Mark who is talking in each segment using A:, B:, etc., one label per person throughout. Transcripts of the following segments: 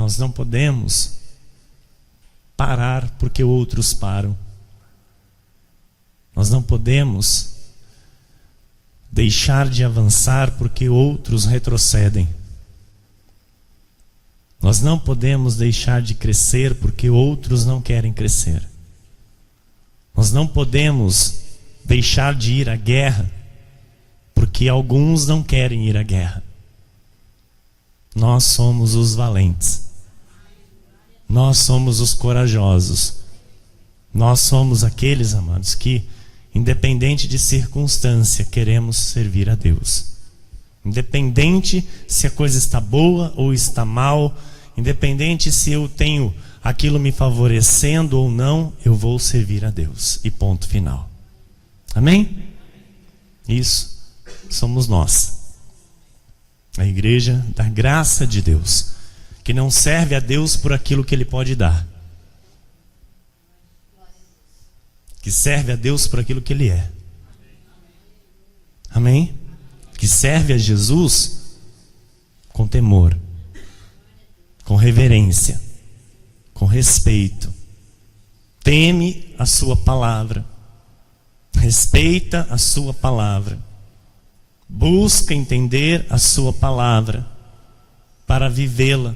A: nós não podemos parar porque outros param. Nós não podemos deixar de avançar porque outros retrocedem. Nós não podemos deixar de crescer porque outros não querem crescer. Nós não podemos deixar de ir à guerra porque alguns não querem ir à guerra. Nós somos os valentes. Nós somos os corajosos. Nós somos aqueles, amados, que, independente de circunstância, queremos servir a Deus. Independente se a coisa está boa ou está mal, independente se eu tenho aquilo me favorecendo ou não, eu vou servir a Deus. E ponto final. Amém? Isso somos nós. A igreja da graça de Deus, que não serve a Deus por aquilo que Ele pode dar, que serve a Deus por aquilo que Ele é. Amém? Que serve a Jesus com temor, com reverência, com respeito. Teme a sua palavra, respeita a sua palavra, busca entender a sua palavra para vivê-la,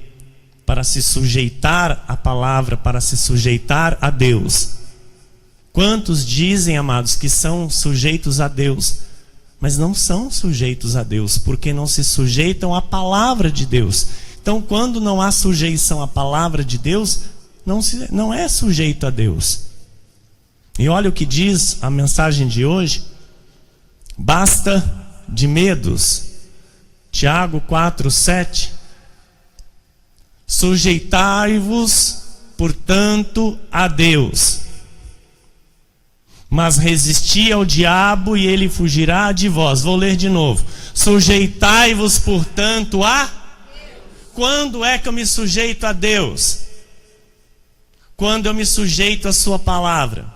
A: para se sujeitar à palavra, para se sujeitar a Deus. Quantos dizem, amados, que são sujeitos a Deus, mas não são sujeitos a Deus, porque não se sujeitam à palavra de Deus. Então, quando não há sujeição à palavra de Deus, não é sujeito a Deus. E olha o que diz a mensagem de hoje. Basta de medos. Tiago 4:7. Sujeitai-vos, portanto, a Deus, mas resisti ao diabo e ele fugirá de vós. Vou ler de novo. Sujeitai-vos, portanto, a Deus. Quando é que eu me sujeito a Deus? Quando eu me sujeito à sua palavra.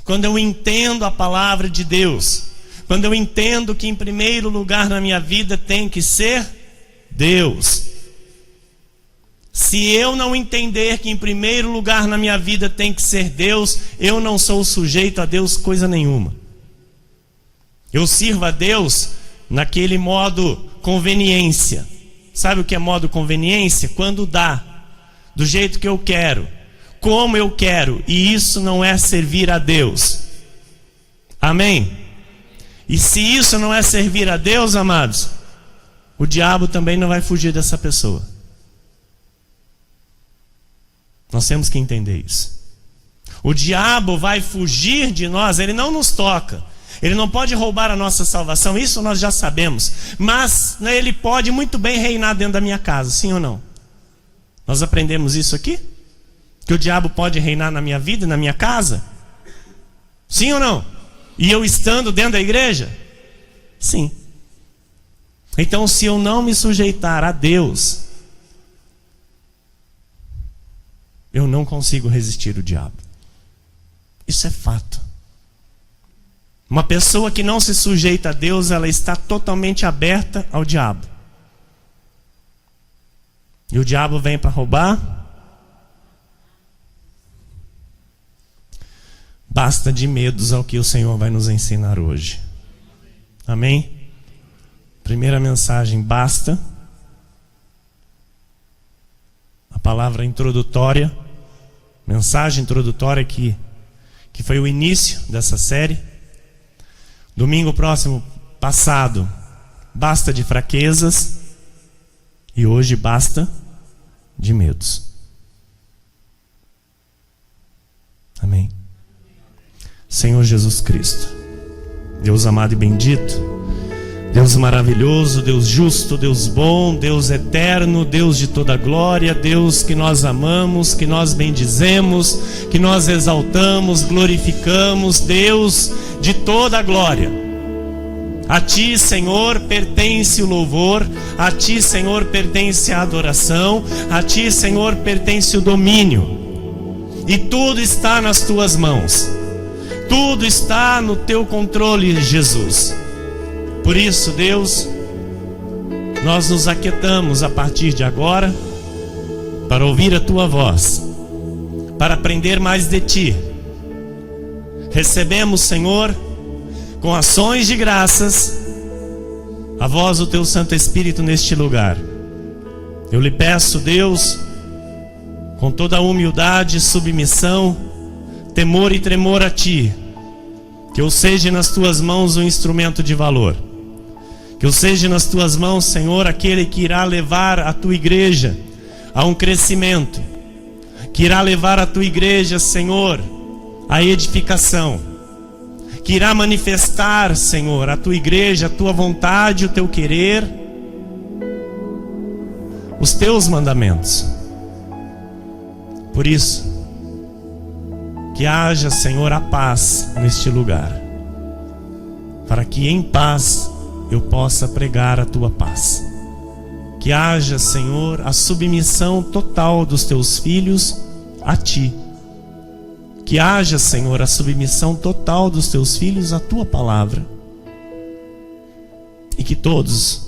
A: Quando eu entendo a palavra de Deus. Quando eu entendo que em primeiro lugar na minha vida tem que ser Deus. Se eu não entender que em primeiro lugar na minha vida tem que ser Deus, eu não sou sujeito a Deus coisa nenhuma. Eu sirvo a Deus naquele modo conveniência. Sabe o que é modo conveniência? Quando dá, do jeito que eu quero, como eu quero, e isso não é servir a Deus. Amém? E se isso não é servir a Deus, amados, o diabo também não vai fugir dessa pessoa. Nós temos que entender isso. O diabo vai fugir de nós, ele não nos toca. Ele não pode roubar a nossa salvação, isso nós já sabemos. Mas ele pode muito bem reinar dentro da minha casa, sim ou não? Nós aprendemos isso aqui? Que o diabo pode reinar na minha vida, na minha casa? Sim ou não? E eu estando dentro da igreja? Sim. Então, se eu não me sujeitar a Deus, eu não consigo resistir o diabo. Isso é fato. Uma pessoa que não se sujeita a Deus, ela está totalmente aberta ao diabo. E o diabo vem para roubar. Basta de medos ao que o Senhor vai nos ensinar hoje. Amém? Primeira mensagem, basta. A palavra introdutória, mensagem introdutória que foi o início dessa série. Domingo próximo passado, basta de fraquezas. E hoje basta de medos. Amém? Senhor Jesus Cristo, Deus amado e bendito, Deus maravilhoso, Deus justo, Deus bom, Deus eterno, Deus de toda glória, Deus que nós amamos, que nós bendizemos, que nós exaltamos, glorificamos, Deus de toda glória. A Ti, Senhor, pertence o louvor, a Ti, Senhor, pertence a adoração, a Ti, Senhor, pertence o domínio. E tudo está nas Tuas mãos. Tudo está no Teu controle, Jesus. Por isso, Deus, nós nos aquietamos a partir de agora para ouvir a tua voz, para aprender mais de ti. Recebemos, Senhor, com ações de graças, a voz do teu Santo Espírito neste lugar. Eu lhe peço, Deus, com toda a humildade, submissão, temor e tremor a ti, que eu seja nas tuas mãos um instrumento de valor. Que eu seja nas tuas mãos, Senhor, aquele que irá levar a tua igreja a um crescimento, que irá levar a tua igreja, Senhor, à edificação, que irá manifestar, Senhor, a tua igreja, a tua vontade, o teu querer, os teus mandamentos. Por isso, que haja, Senhor, a paz neste lugar, para que em paz eu possa pregar a tua paz. Que haja, Senhor, a submissão total dos teus filhos a ti. Que haja, Senhor, a submissão total dos teus filhos à tua palavra. E que todos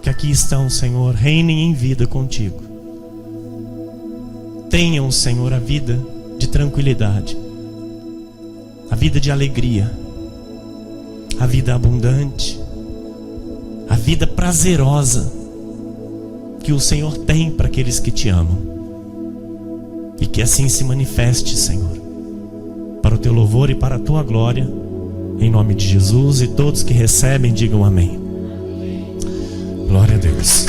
A: que aqui estão, Senhor, reinem em vida contigo. Tenham, Senhor, a vida de tranquilidade, a vida de alegria, a vida abundante, a vida prazerosa que o Senhor tem para aqueles que te amam. E que assim se manifeste, Senhor, para o teu louvor e para a tua glória, em nome de Jesus. E todos que recebem digam amém. Glória a Deus.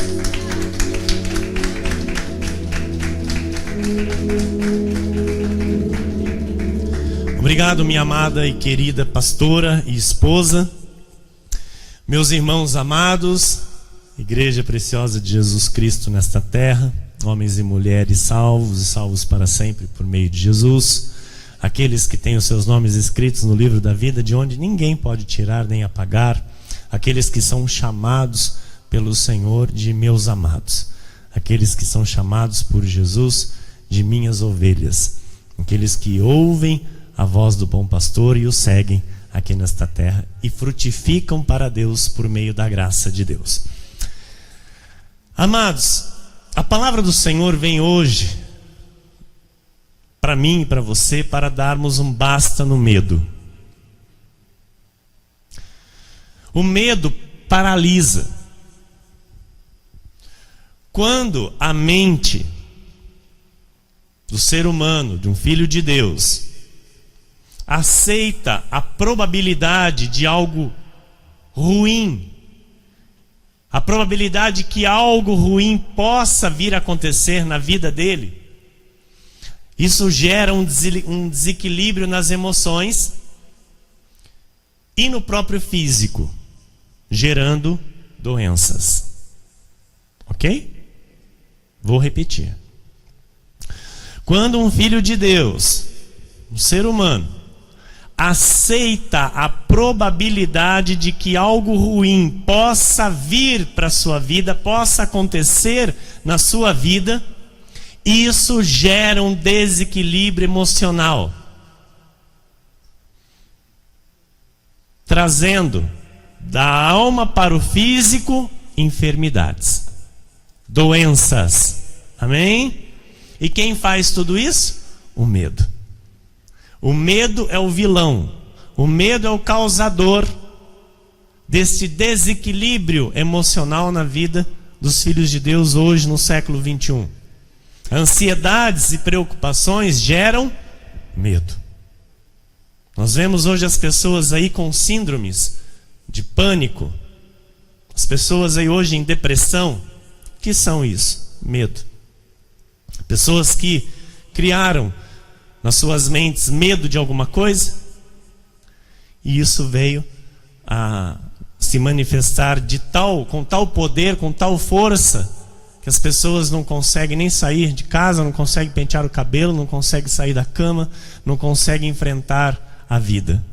A: Obrigado, minha amada e querida pastora e esposa, meus irmãos amados, Igreja preciosa de Jesus Cristo nesta terra, homens e mulheres salvos e salvos para sempre por meio de Jesus, aqueles que têm os seus nomes escritos no livro da vida, de onde ninguém pode tirar nem apagar, aqueles que são chamados pelo Senhor de meus amados, aqueles que são chamados por Jesus de minhas ovelhas, aqueles que ouvem a voz do bom pastor e o seguem aqui nesta terra e frutificam para Deus por meio da graça de Deus. Amados, a palavra do Senhor vem hoje para mim e para você para darmos um basta no medo. O medo paralisa. Quando a mente do ser humano, de um filho de Deus, aceita a probabilidade de algo ruim, a probabilidade que algo ruim possa vir a acontecer na vida dele, isso gera um desequilíbrio nas emoções e no próprio físico, gerando doenças. Ok? Vou repetir. Quando um filho de Deus, um ser humano, aceita a probabilidade de que algo ruim possa vir para a sua vida, possa acontecer na sua vida, isso gera um desequilíbrio emocional, trazendo da alma para o físico enfermidades, doenças. Amém? E quem faz tudo isso? O medo. O medo é o vilão, o medo é o causador desse desequilíbrio emocional na vida dos filhos de Deus hoje no século 21. Ansiedades e preocupações geram medo. Nós vemos hoje as pessoas aí com síndromes de pânico, as pessoas aí hoje em depressão. O que são isso? Medo. Pessoas que criaram nas suas mentes medo de alguma coisa, e isso veio a se manifestar com tal poder, com tal força, que as pessoas não conseguem nem sair de casa, não conseguem pentear o cabelo, não conseguem sair da cama, não conseguem enfrentar a vida.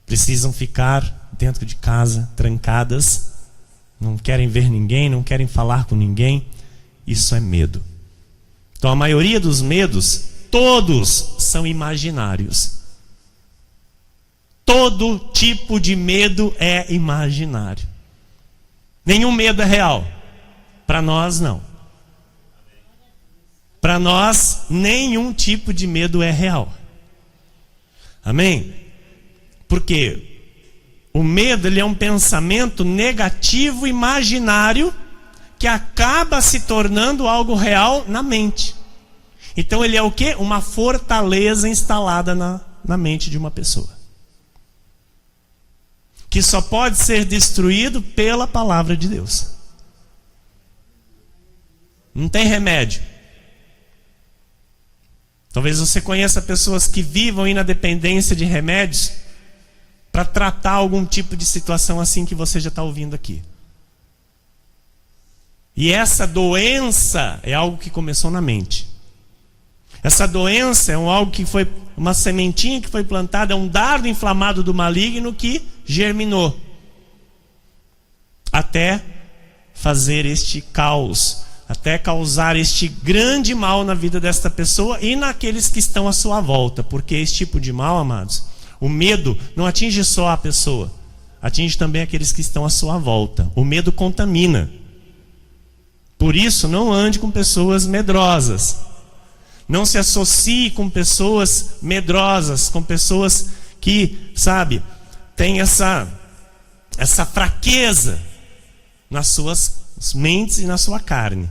A: Precisam ficar dentro de casa, trancadas, não querem ver ninguém, não querem falar com ninguém. Isso é medo. Então a maioria dos medos, todos são imaginários. Todo tipo de medo é imaginário. Nenhum medo é real. Para nós, não. Para nós, nenhum tipo de medo é real. Amém? Porque o medo, ele é um pensamento negativo, imaginário, que acaba se tornando algo real na mente. Então ele é o quê? Uma fortaleza instalada na mente de uma pessoa, que só pode ser destruído pela palavra de Deus. Não tem remédio. Talvez você conheça pessoas que vivam aí na dependência de remédios para tratar algum tipo de situação assim que você já está ouvindo aqui. E essa doença é algo que começou na mente. Essa doença é algo que foi uma sementinha que foi plantada, é um dardo inflamado do maligno que germinou até fazer este caos, até causar este grande mal na vida desta pessoa e naqueles que estão à sua volta. Porque esse tipo de mal, amados, o medo não atinge só a pessoa, atinge também aqueles que estão à sua volta. O medo contamina. Por isso, não ande com pessoas medrosas. Não se associe com pessoas medrosas, com pessoas que, sabe, têm essa fraqueza nas suas mentes e na sua carne.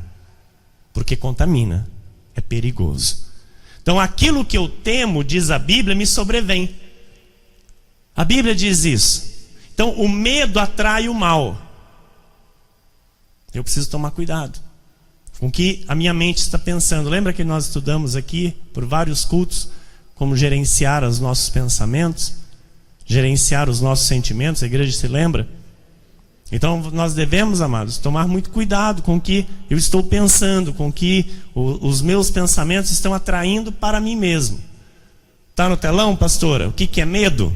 A: Porque contamina, é perigoso. Então aquilo que eu temo, diz a Bíblia, me sobrevém. A Bíblia diz isso. Então o medo atrai o mal. Eu preciso tomar cuidado com o que a minha mente está pensando. Lembra que nós estudamos aqui por vários cultos como gerenciar os nossos pensamentos, gerenciar os nossos sentimentos? A igreja se lembra? Então nós devemos, amados, tomar muito cuidado com o que eu estou pensando, com o que os meus pensamentos estão atraindo para mim mesmo. Está no telão, pastora? O que é medo?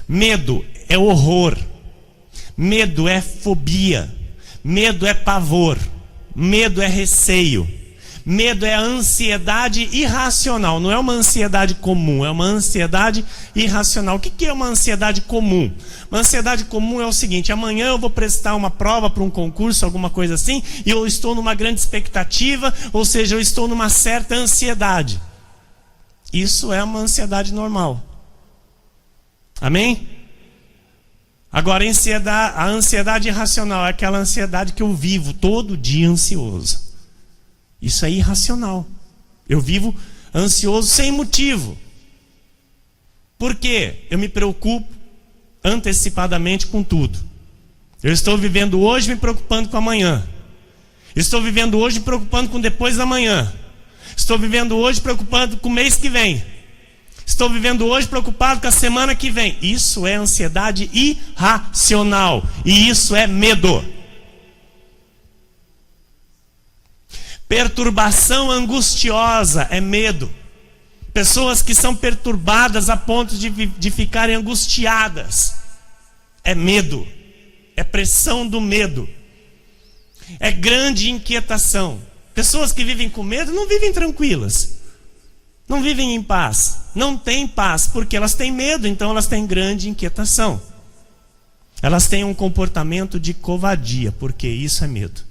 A: Medo é horror. Medo é fobia. Medo é pavor. Medo é receio. Medo é ansiedade irracional. Não é uma ansiedade comum, é uma ansiedade irracional. O que é uma ansiedade comum? Uma ansiedade comum é o seguinte: amanhã eu vou prestar uma prova para um concurso, alguma coisa assim, e eu estou numa grande expectativa, ou seja, eu estou numa certa ansiedade. Isso é uma ansiedade normal. Amém? Agora, a ansiedade irracional é aquela ansiedade que eu vivo todo dia ansioso. Isso é irracional. Eu vivo ansioso sem motivo. Por quê? Eu me preocupo antecipadamente com tudo. Eu estou vivendo hoje me preocupando com amanhã. Estou vivendo hoje me preocupando com depois da manhã. Estou vivendo hoje preocupado com o mês que vem. Estou vivendo hoje preocupado com a semana que vem. Isso é ansiedade irracional. E isso é medo. Perturbação angustiosa é medo. Pessoas que são perturbadas a ponto de ficarem angustiadas. É medo. É pressão do medo. É grande inquietação. Pessoas que vivem com medo não vivem tranquilas. Não vivem em paz. Não têm paz porque elas têm medo, então elas têm grande inquietação. Elas têm um comportamento de covardia, porque isso é medo.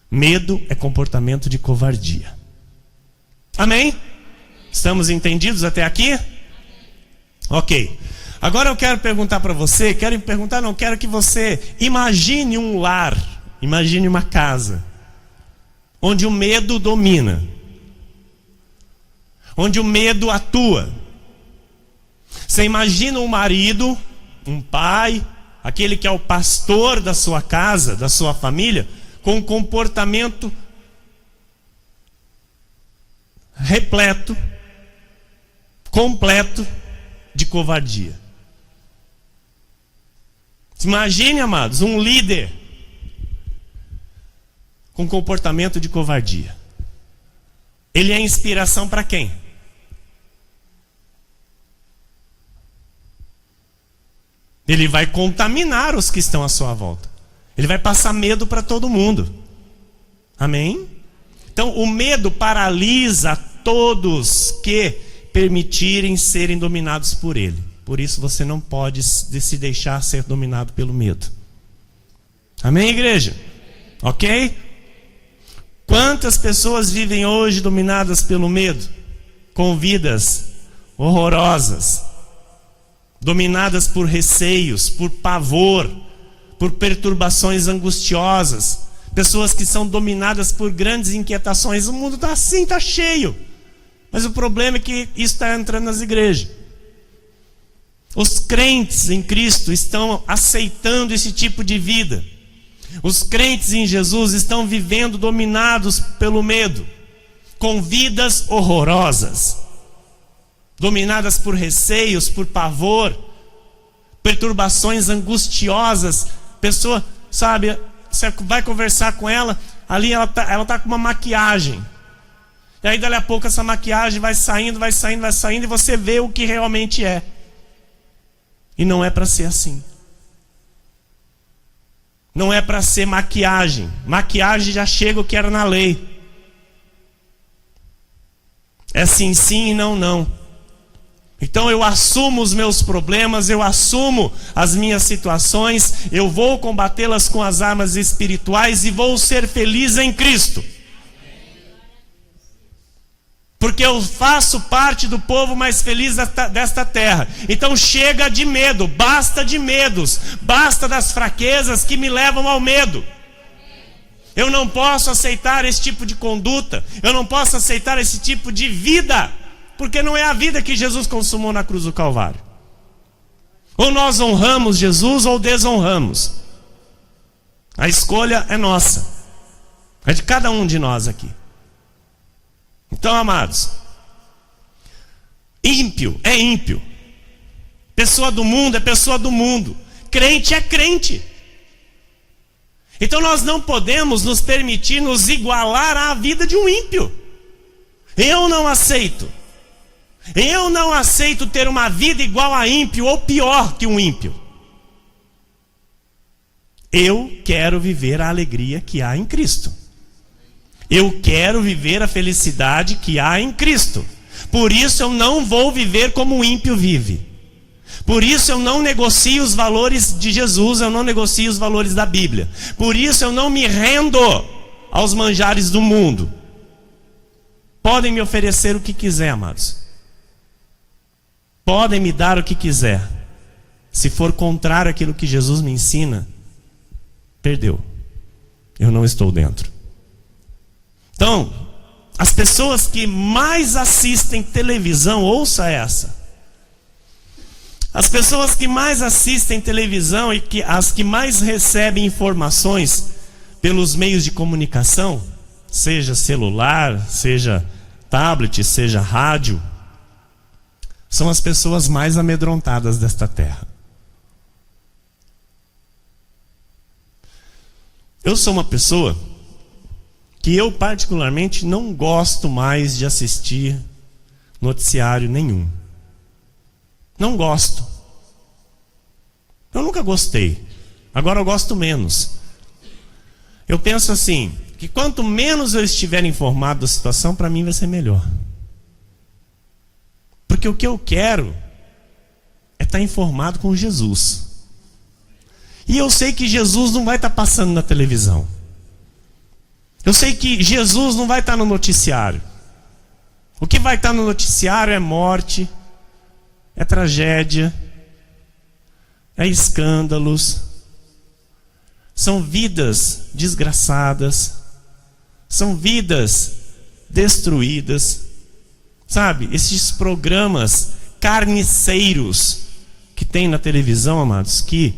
A: Medo é comportamento de covardia. Amém? Estamos entendidos até aqui? Ok. Agora eu quero perguntar para você, quero que você imagine um lar, imagine uma casa, onde o medo domina, onde o medo atua. Você imagina um marido, um pai, aquele que é o pastor da sua casa, da sua família, com um comportamento repleto, completo de covardia. Imagine, amados, um líder com comportamento de covardia. Ele é inspiração para quem? Ele vai contaminar os que estão à sua volta. Ele vai passar medo para todo mundo. Amém? Então o medo paralisa todos que permitirem serem dominados por ele. Por isso você não pode se deixar ser dominado pelo medo. Amém, igreja? Ok? Quantas pessoas vivem hoje dominadas pelo medo, com vidas horrorosas, dominadas por receios, por pavor, por perturbações angustiosas, pessoas que são dominadas por grandes inquietações. O mundo está assim, está cheio. Mas o problema é que isso está entrando nas igrejas. Os crentes em Cristo estão aceitando esse tipo de vida. Os crentes em Jesus estão vivendo dominados pelo medo, com vidas horrorosas, dominadas por receios, por pavor, perturbações angustiosas. Pessoa, sabe, você vai conversar com ela, ali ela tá com uma maquiagem. E aí dali a pouco essa maquiagem vai saindo, e você vê o que realmente é. E não é para ser assim. Não é para ser maquiagem. Maquiagem já chega o que era na lei. É sim, sim e não, não. Então eu assumo os meus problemas, eu assumo as minhas situações, eu vou combatê-las com as armas espirituais e vou ser feliz em Cristo. Porque eu faço parte do povo mais feliz desta terra. Então chega de medo, basta de medos, basta das fraquezas que me levam ao medo. Eu não posso aceitar esse tipo de conduta, eu não posso aceitar esse tipo de vida, porque não é a vida que Jesus consumou na cruz do Calvário. Ou nós honramos Jesus ou desonramos. A escolha é nossa, é de cada um de nós aqui. Então, amados, ímpio é ímpio, pessoa do mundo é pessoa do mundo, crente é crente. Então nós não podemos nos permitir nos igualar à vida de um ímpio. Eu não aceito ter uma vida igual a ímpio ou pior que um ímpio. Eu quero viver a alegria que há em Cristo. Eu quero viver a felicidade que há em Cristo. Por isso eu não vou viver como o ímpio vive. Por isso eu não negocio os valores de Jesus, eu não negocio os valores da Bíblia. Por isso eu não me rendo aos manjares do mundo. Podem me oferecer o que quiser, amados. Podem me dar o que quiser. Se for contrário àquilo que Jesus me ensina, perdeu. Eu não estou dentro. Então, as pessoas que mais assistem televisão, ouça essa. As pessoas que mais assistem televisão e as que mais recebem informações pelos meios de comunicação, seja celular, seja tablet, seja rádio, são as pessoas mais amedrontadas desta terra. Eu sou uma pessoa que eu particularmente não gosto mais de assistir noticiário nenhum. Não gosto. Eu nunca gostei. Agora eu gosto menos. Eu penso assim, que quanto menos eu estiver informado da situação, para mim vai ser melhor. Porque o que eu quero é estar informado com Jesus. E eu sei que Jesus não vai estar passando na televisão. Eu sei que Jesus não vai estar no noticiário. O que vai estar no noticiário é morte, é tragédia, é escândalos, são vidas desgraçadas, são vidas destruídas. Sabe, esses programas carniceiros que tem na televisão, amados, que,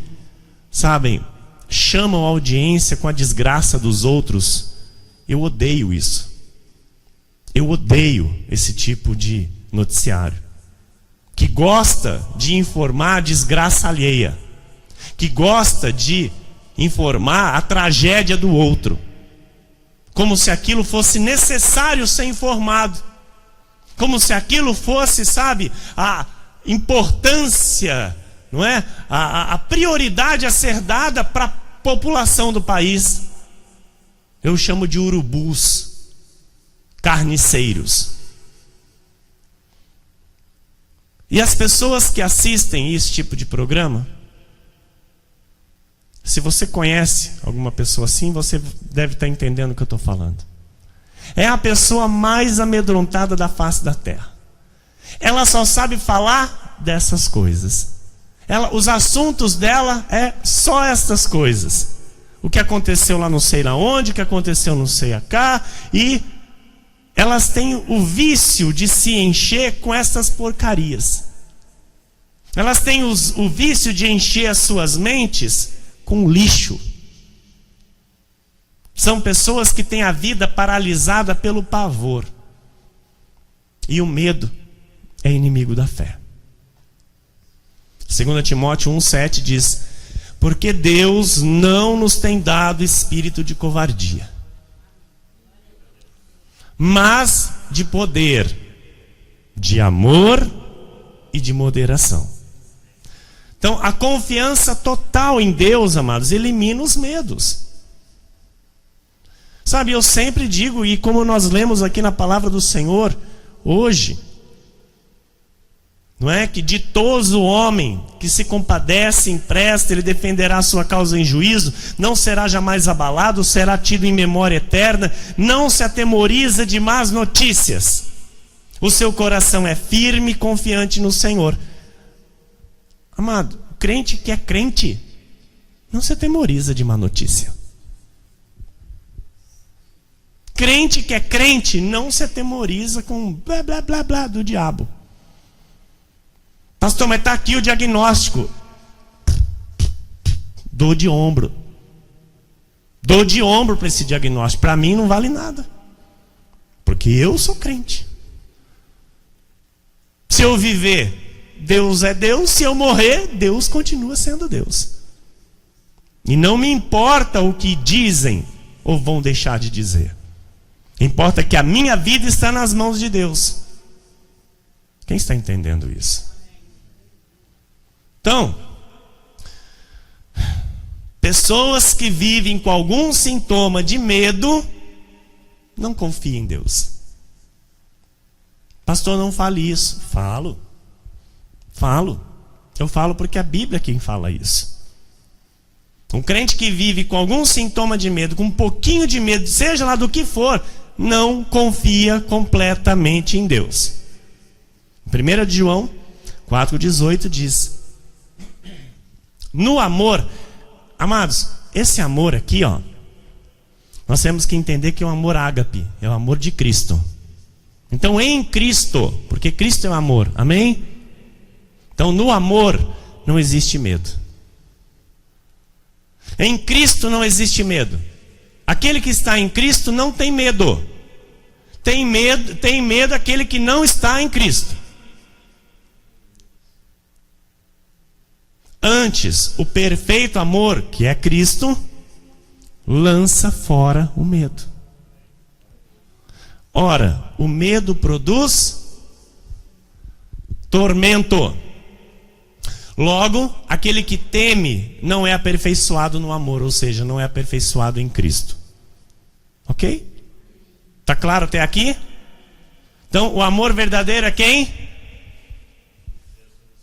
A: sabem, chamam a audiência com a desgraça dos outros. Eu odeio isso. Eu odeio esse tipo de noticiário. Que gosta de informar a desgraça alheia. Que gosta de informar a tragédia do outro. Como se aquilo fosse necessário ser informado. Como se aquilo fosse, sabe, a importância, não é? A prioridade a ser dada para a população do país. Eu chamo de urubus, carniceiros. E as pessoas que assistem esse tipo de programa, se você conhece alguma pessoa assim, você deve estar entendendo o que eu estou falando. é a pessoa mais amedrontada da face da terra. Ela só sabe falar dessas coisas. Os assuntos dela é só essas coisas. O que aconteceu lá não sei lá onde, o que aconteceu não sei cá. E elas têm o vício de se encher com essas porcarias. Elas têm o vício de encher as suas mentes com lixo. São pessoas que têm a vida paralisada pelo pavor. E o medo é inimigo da fé. 2 Timóteo 1,7 diz: porque Deus não nos tem dado espírito de covardia, mas de poder, de amor e de moderação. Então, a confiança total em Deus, amados, elimina os medos. Sabe, eu sempre digo, e como nós lemos aqui na palavra do Senhor hoje, não é que ditoso o homem que se compadece, empresta, ele defenderá a sua causa em juízo, não será jamais abalado, será tido em memória eterna, não se atemoriza de más notícias. O seu coração é firme e confiante no Senhor. Amado, crente que é crente, não se atemoriza de má notícia. Crente que é crente, não se atemoriza com blá blá blá blá do diabo. Pastor, mas está aqui o diagnóstico. Dor de ombro. Dor de ombro para esse diagnóstico. Para mim não vale nada. Porque eu sou crente. Se eu viver, Deus é Deus. Se eu morrer, Deus continua sendo Deus. E não me importa o que dizem ou vão deixar de dizer. Importa que a minha vida está nas mãos de Deus. Quem está entendendo isso? Então, pessoas que vivem com algum sintoma de medo, não confiem em Deus. Pastor, não fale isso. Falo. Eu falo porque a Bíblia é quem fala isso. Um crente que vive com algum sintoma de medo, com um pouquinho de medo, seja lá do que for, não confia completamente em Deus. 1 João 4,18 diz: no amor, amados, esse amor aqui, ó, nós temos que entender que é o amor ágape, é o amor de Cristo. Então, em Cristo, porque Cristo é o amor, amém? Então, no amor não existe medo. Em Cristo não existe medo. Aquele que está em Cristo não tem medo. Tem medo aquele que não está em Cristo. Antes, o perfeito amor, que é Cristo, lança fora o medo. Ora, o medo produz tormento. Logo, aquele que teme não é aperfeiçoado no amor, ou seja, não é aperfeiçoado em Cristo. Ok? Está claro até aqui? Então, o amor verdadeiro é quem?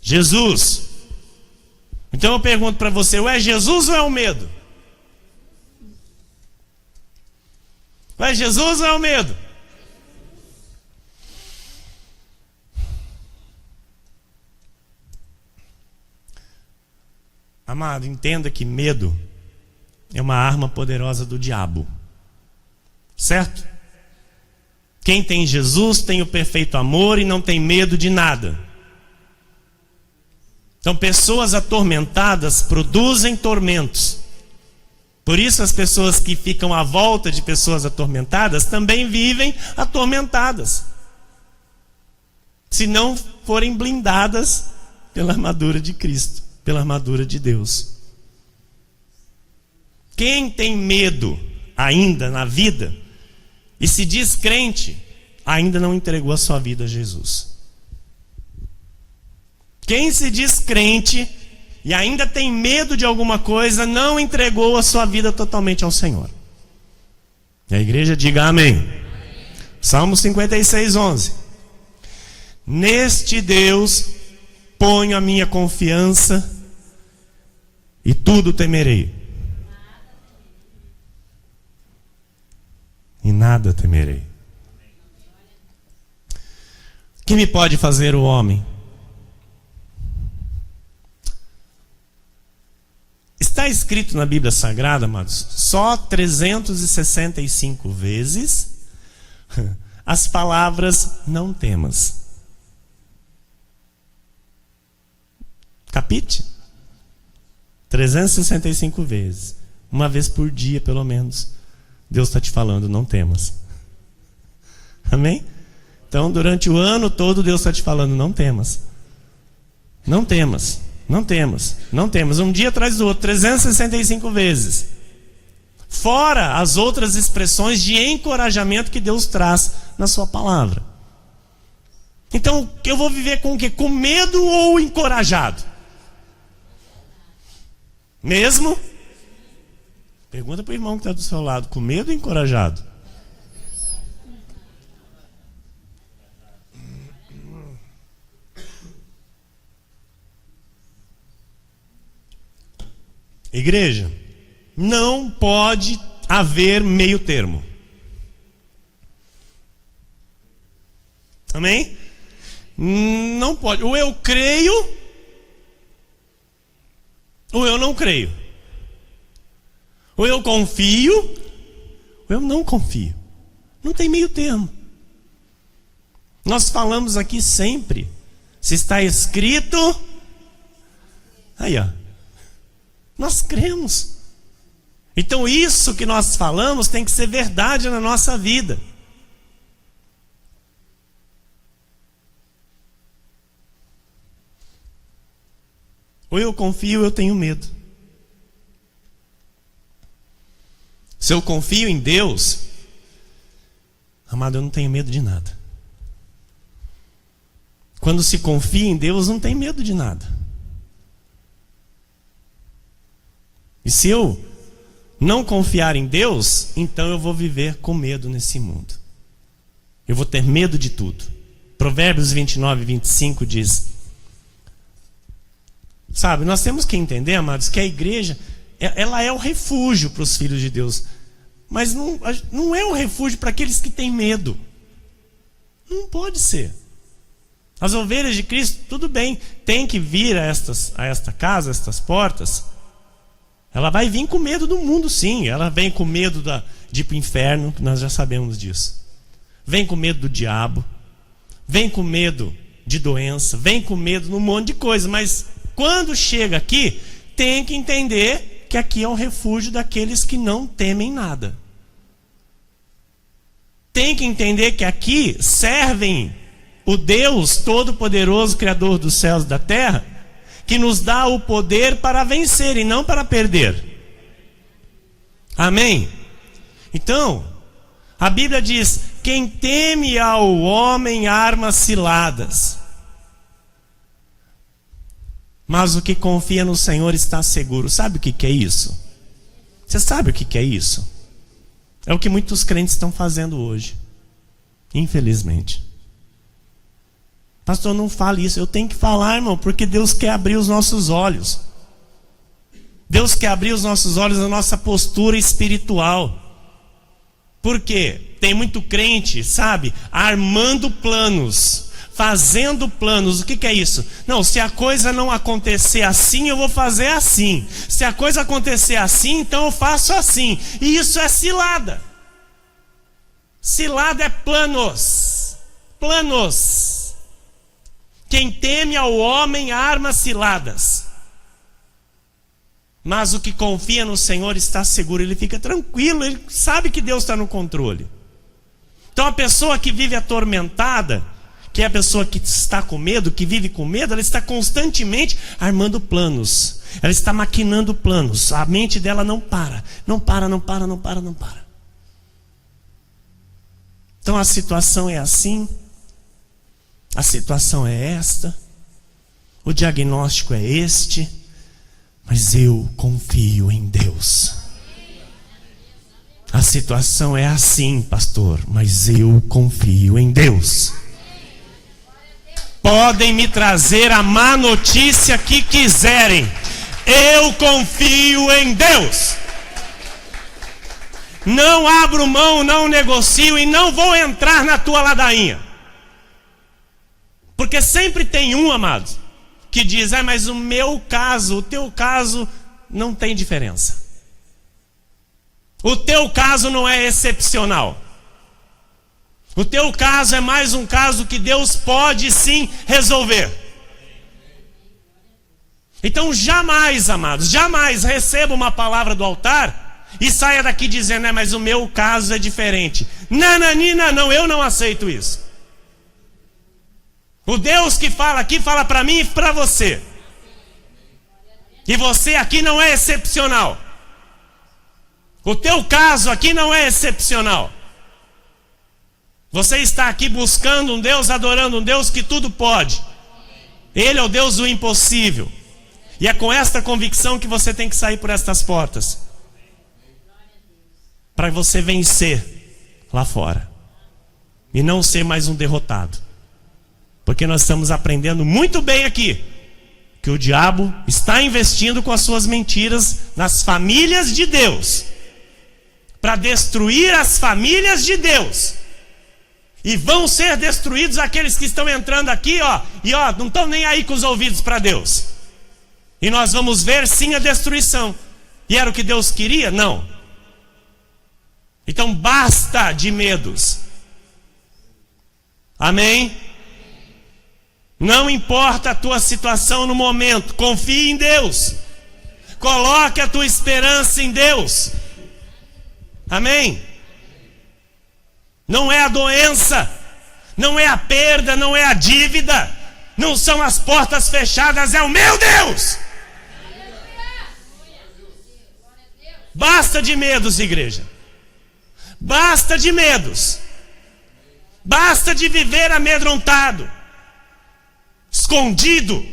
A: Jesus. Então eu pergunto para você, ou é Jesus ou é o medo? Ou é Jesus ou é o medo? Amado, entenda que medo é uma arma poderosa do diabo. Certo? Quem tem Jesus tem o perfeito amor e não tem medo de nada. Então, pessoas atormentadas produzem tormentos. Por isso, as pessoas que ficam à volta de pessoas atormentadas também vivem atormentadas, se não forem blindadas pela armadura de Cristo, pela armadura de Deus. Quem tem medo ainda na vida e se diz crente, ainda não entregou a sua vida a Jesus. Quem se diz crente e ainda tem medo de alguma coisa, não entregou a sua vida totalmente ao Senhor. E a igreja diga amém. Salmo 56:11. Neste Deus ponho a minha confiança e tudo temerei. E nada temerei. Que me pode fazer o homem? Está escrito na Bíblia Sagrada, amados, só 365 vezes as palavras não temas. Capite? 365 vezes. Uma vez por dia, pelo menos, Deus está te falando, não temas. Amém? Então, durante o ano todo, Deus está te falando, não temas. Não temas. Não temas. Não temas. Um dia atrás do outro, 365 vezes. Fora as outras expressões de encorajamento que Deus traz na sua palavra. Então, eu vou viver com o quê? Com medo ou encorajado? Mesmo? Pergunta para o irmão que está do seu lado, com medo ou encorajado? Igreja, não pode haver meio termo. Amém? Não pode. Ou eu creio, ou eu não creio. Ou eu confio, ou eu não confio. Não tem meio termo. Nós falamos aqui sempre, se está escrito, aí ó, nós cremos. Então isso que nós falamos tem que ser verdade na nossa vida. Ou eu confio ou eu tenho medo. Se eu confio em Deus, amado, eu não tenho medo de nada. Quando se confia em Deus, não tem medo de nada. E se eu não confiar em Deus, então eu vou viver com medo nesse mundo. Eu vou ter medo de tudo. Provérbios 29, 25 diz... Sabe, nós temos que entender, amados, que a igreja, ela é o refúgio para os filhos de Deus. Mas não é um refúgio para aqueles que têm medo. Não pode ser. As ovelhas de Cristo, tudo bem, tem que vir a esta casa, a estas portas. Ela vai vir com medo do mundo, sim. Ela vem com medo de ir para o inferno, que nós já sabemos disso. Vem com medo do diabo. Vem com medo de doença. Vem com medo de um monte de coisa. Mas quando chega aqui, tem que entender que aqui é um refúgio daqueles que não temem nada. Tem que entender que aqui servem o Deus Todo-Poderoso, Criador dos céus e da terra, que nos dá o poder para vencer e não para perder. Amém? Então, a Bíblia diz, quem teme ao homem armas ciladas, mas o que confia no Senhor está seguro. Sabe o que é isso? Você sabe o que é isso? É o que muitos crentes estão fazendo hoje. Infelizmente. Pastor, não fale isso. Eu tenho que falar, irmão, porque Deus quer abrir os nossos olhos. Deus quer abrir os nossos olhos na nossa postura espiritual. Por quê? Tem muito crente, sabe, armando planos, fazendo planos. O que é isso? Não, se a coisa não acontecer assim, eu vou fazer assim. Se a coisa acontecer assim, então eu faço assim. E isso é cilada. Cilada é planos. Planos. Quem teme ao homem arma ciladas. Mas o que confia no Senhor está seguro. Ele fica tranquilo, ele sabe que Deus está no controle. Então a pessoa que vive atormentada, que é a pessoa que está com medo, que vive com medo, ela está constantemente armando planos. Ela está maquinando planos. A mente dela não para. Não para, não para, não para, não para. Então a situação é assim. A situação é esta. O diagnóstico é este. Mas eu confio em Deus. A situação é assim, pastor. Mas eu confio em Deus. Podem me trazer a má notícia que quiserem. Eu confio em Deus. Não abro mão, não negocio e não vou entrar na tua ladainha. Porque sempre tem um, amado, que diz: mas o meu caso, o teu caso não tem diferença. O teu caso não é excepcional. O teu caso é mais um caso que Deus pode sim resolver. Então jamais, amados, jamais receba uma palavra do altar e saia daqui dizendo: mas o meu caso é diferente. Nananina, não, eu não aceito isso. O Deus que fala aqui fala para mim e para você. E você aqui não é excepcional. O teu caso aqui não é excepcional. Você está aqui buscando um Deus, adorando um Deus que tudo pode. Ele é o Deus do impossível. E é com esta convicção que você tem que sair por estas portas, para você vencer lá fora e não ser mais um derrotado. Porque nós estamos aprendendo muito bem aqui que o diabo está investindo com as suas mentiras nas famílias de Deus, para destruir as famílias de Deus. E vão ser destruídos aqueles que estão entrando aqui, não estão nem aí com os ouvidos para Deus. E nós vamos ver sim a destruição. E era o que Deus queria? Não. Então basta de medos. Amém? Não importa a tua situação no momento, confie em Deus. Coloque a tua esperança em Deus. Amém? Não é a doença, não é a perda, não é a dívida, não são as portas fechadas, é o meu Deus. Basta de medos, igreja. Basta de medos. Basta de viver amedrontado, escondido.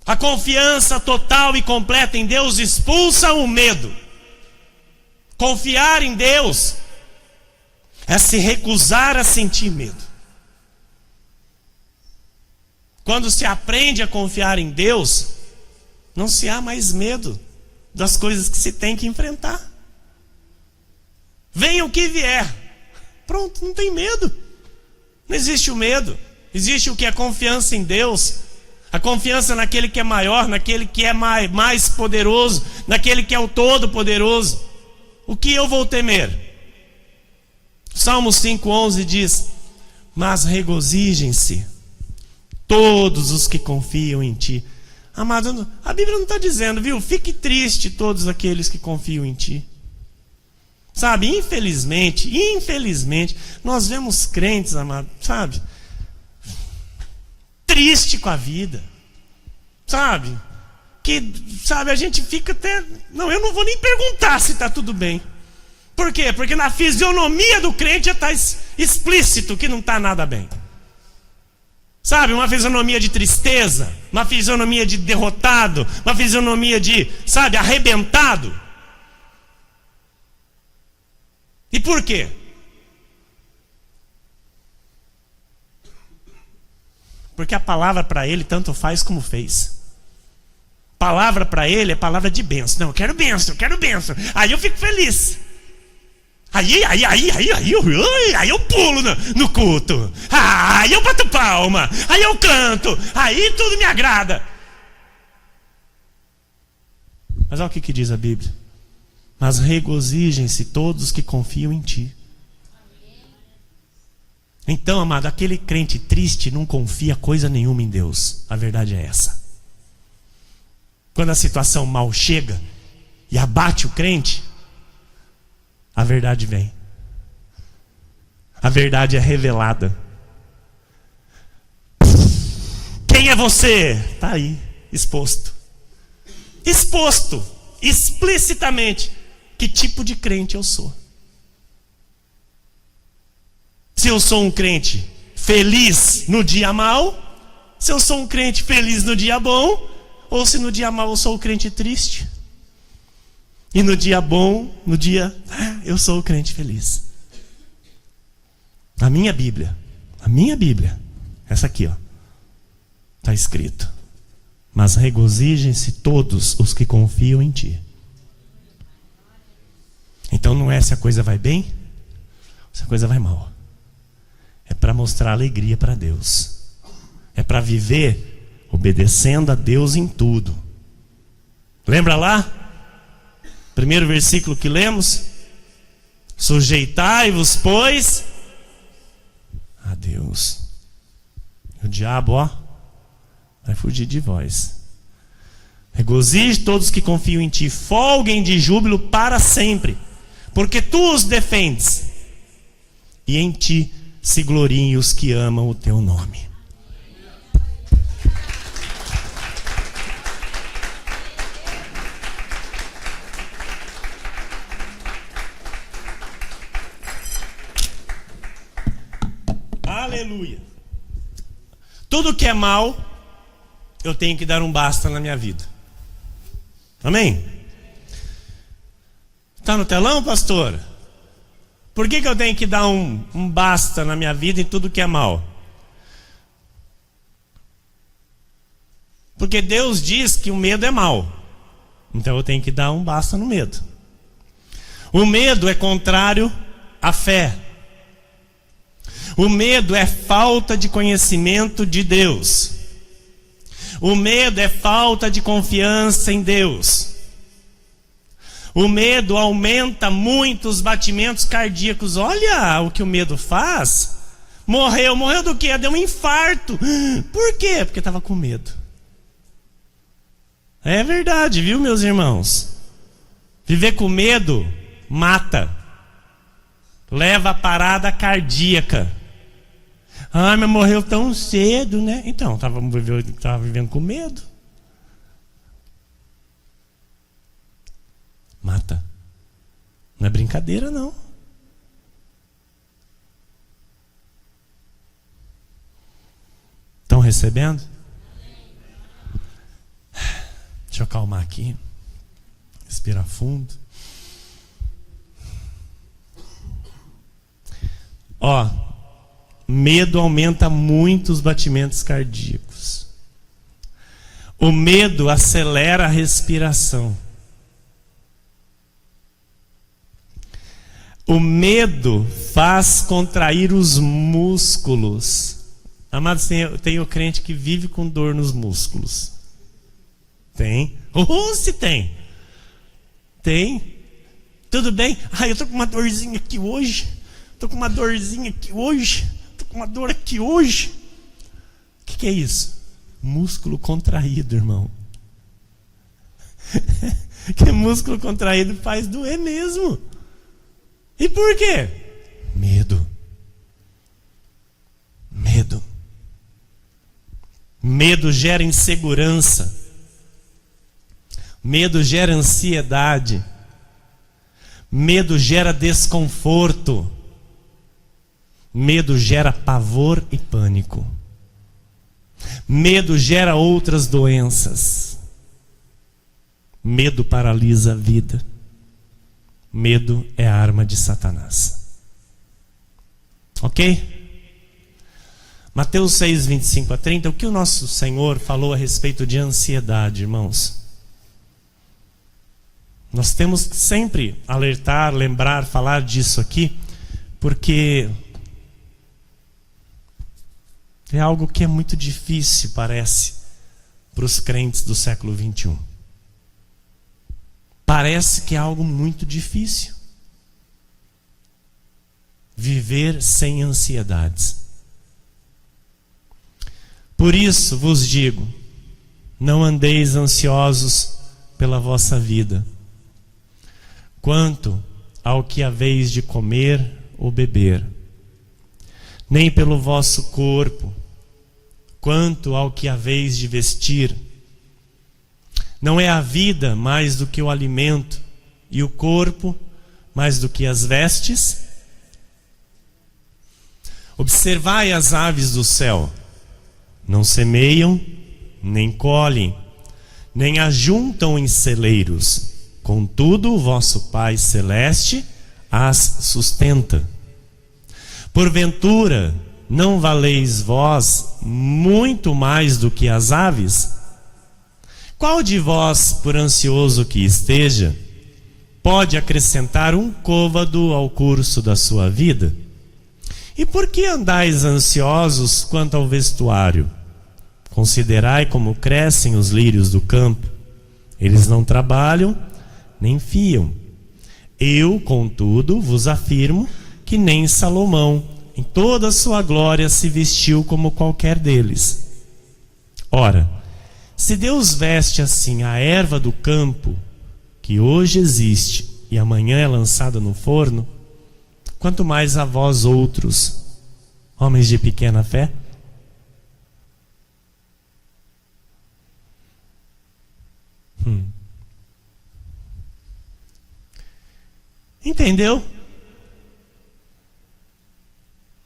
A: A confiança total e completa em Deus expulsa o medo. Confiar em Deus é se recusar a sentir medo. Quando se aprende a confiar em Deus, não se há mais medo das coisas que se tem que enfrentar. Venha o que vier, pronto, não tem medo. Não existe o medo. Existe o que é confiança em Deus. A confiança naquele que é maior, naquele que é mais poderoso, naquele que é o Todo-Poderoso. O que eu vou temer? Salmo 5:11 diz: mas regozijem-se todos os que confiam em ti. Amado, a Bíblia não está dizendo, viu? Fique triste todos aqueles que confiam em ti. Sabe, infelizmente, nós vemos crentes, amado, sabe, triste com a vida. Sabe, a gente fica até... Não, eu não vou nem perguntar se está tudo bem. Por quê? Porque na fisionomia do crente já está explícito que não está nada bem. Sabe, uma fisionomia de tristeza, uma fisionomia de derrotado, uma fisionomia de, arrebentado. E por quê? Porque a palavra para ele tanto faz como fez. Palavra para ele é palavra de bênção. Não, eu quero bênção. Aí eu fico feliz. Aí eu pulo no culto. Aí eu bato palma. Aí eu canto. Aí tudo me agrada. Mas olha o que diz a Bíblia. Mas regozijem-se todos que confiam em ti. Então, amado, aquele crente triste não confia coisa nenhuma em Deus. A verdade é essa. Quando a situação mal chega e abate o crente, a verdade vem. A verdade é revelada. Quem é você? Está aí, exposto. Exposto, explicitamente, que tipo de crente eu sou. Se eu sou um crente feliz no dia mal, se eu sou um crente feliz no dia bom, ou se no dia mal eu sou o crente triste. E no dia bom, eu sou o crente feliz. A minha Bíblia, essa aqui, está escrito: mas regozijem-se todos os que confiam em ti. Então não é se a coisa vai bem, se a coisa vai mal. é para mostrar alegria para Deus. É para viver obedecendo a Deus em tudo. Lembra lá? Primeiro versículo que lemos: sujeitai-vos, pois, a Deus. O diabo, ó, vai fugir de vós. Regozije todos que confiam em ti, folguem de júbilo para sempre, porque tu os defendes, e em ti se gloriem os que amam o teu nome. Aleluia. Tudo que é mal, eu tenho que dar um basta na minha vida. Amém? Está no telão, pastor? Por que eu tenho que dar um basta na minha vida em tudo que é mal? Porque Deus diz que o medo é mal. Então eu tenho que dar um basta no medo. O medo é contrário à fé. O medo é falta de conhecimento de Deus. O medo é falta de confiança em Deus. O medo aumenta muito os batimentos cardíacos. Olha o que o medo faz. Morreu do quê? Deu um infarto. Por quê? Porque estava com medo. É verdade, viu, meus irmãos? Viver com medo mata. Leva a parada cardíaca. Ah, mas morreu tão cedo, né? Então, estava vivendo com medo. Mata. Não é brincadeira, não. Estão recebendo? Deixa eu acalmar aqui. Respirar fundo. Ó, medo aumenta muito os batimentos cardíacos. O medo acelera a respiração. O medo faz contrair os músculos. Amados, tem o crente que vive com dor nos músculos. Tem? Se tem. Tem. Tudo bem? Eu tô com uma dorzinha aqui hoje. Tô com uma dorzinha aqui hoje. Tô com uma dor aqui hoje. O que é isso? Músculo contraído, irmão. Que músculo contraído faz doer mesmo. E por quê? Medo. Medo. Medo gera insegurança. Medo gera ansiedade. Medo gera desconforto. Medo gera pavor e pânico. Medo gera outras doenças. Medo paralisa a vida. Medo é a arma de Satanás. Ok? Mateus 6, 25 a 30. O que o nosso Senhor falou a respeito de ansiedade, irmãos? Nós temos que sempre alertar, lembrar, falar disso aqui, porque é algo que é muito difícil, parece, para os crentes do século 21. Parece que é algo muito difícil. Viver sem ansiedades. Por isso vos digo, não andeis ansiosos pela vossa vida, quanto ao que haveis de comer ou beber, nem pelo vosso corpo, quanto ao que haveis de vestir. Não é a vida mais do que o alimento, e o corpo mais do que as vestes? Observai as aves do céu, não semeiam, nem colhem, nem ajuntam em celeiros, contudo o vosso Pai Celeste as sustenta. Porventura, não valeis vós muito mais do que as aves? Qual de vós, por ansioso que esteja, pode acrescentar um côvado ao curso da sua vida? E por que andais ansiosos quanto ao vestuário? Considerai como crescem os lírios do campo. Eles não trabalham, nem fiam. Eu, contudo, vos afirmo que nem Salomão, em toda a sua glória, se vestiu como qualquer deles. Ora, se Deus veste assim a erva do campo, que hoje existe e amanhã é lançada no forno, quanto mais a vós outros, homens de pequena fé? Entendeu?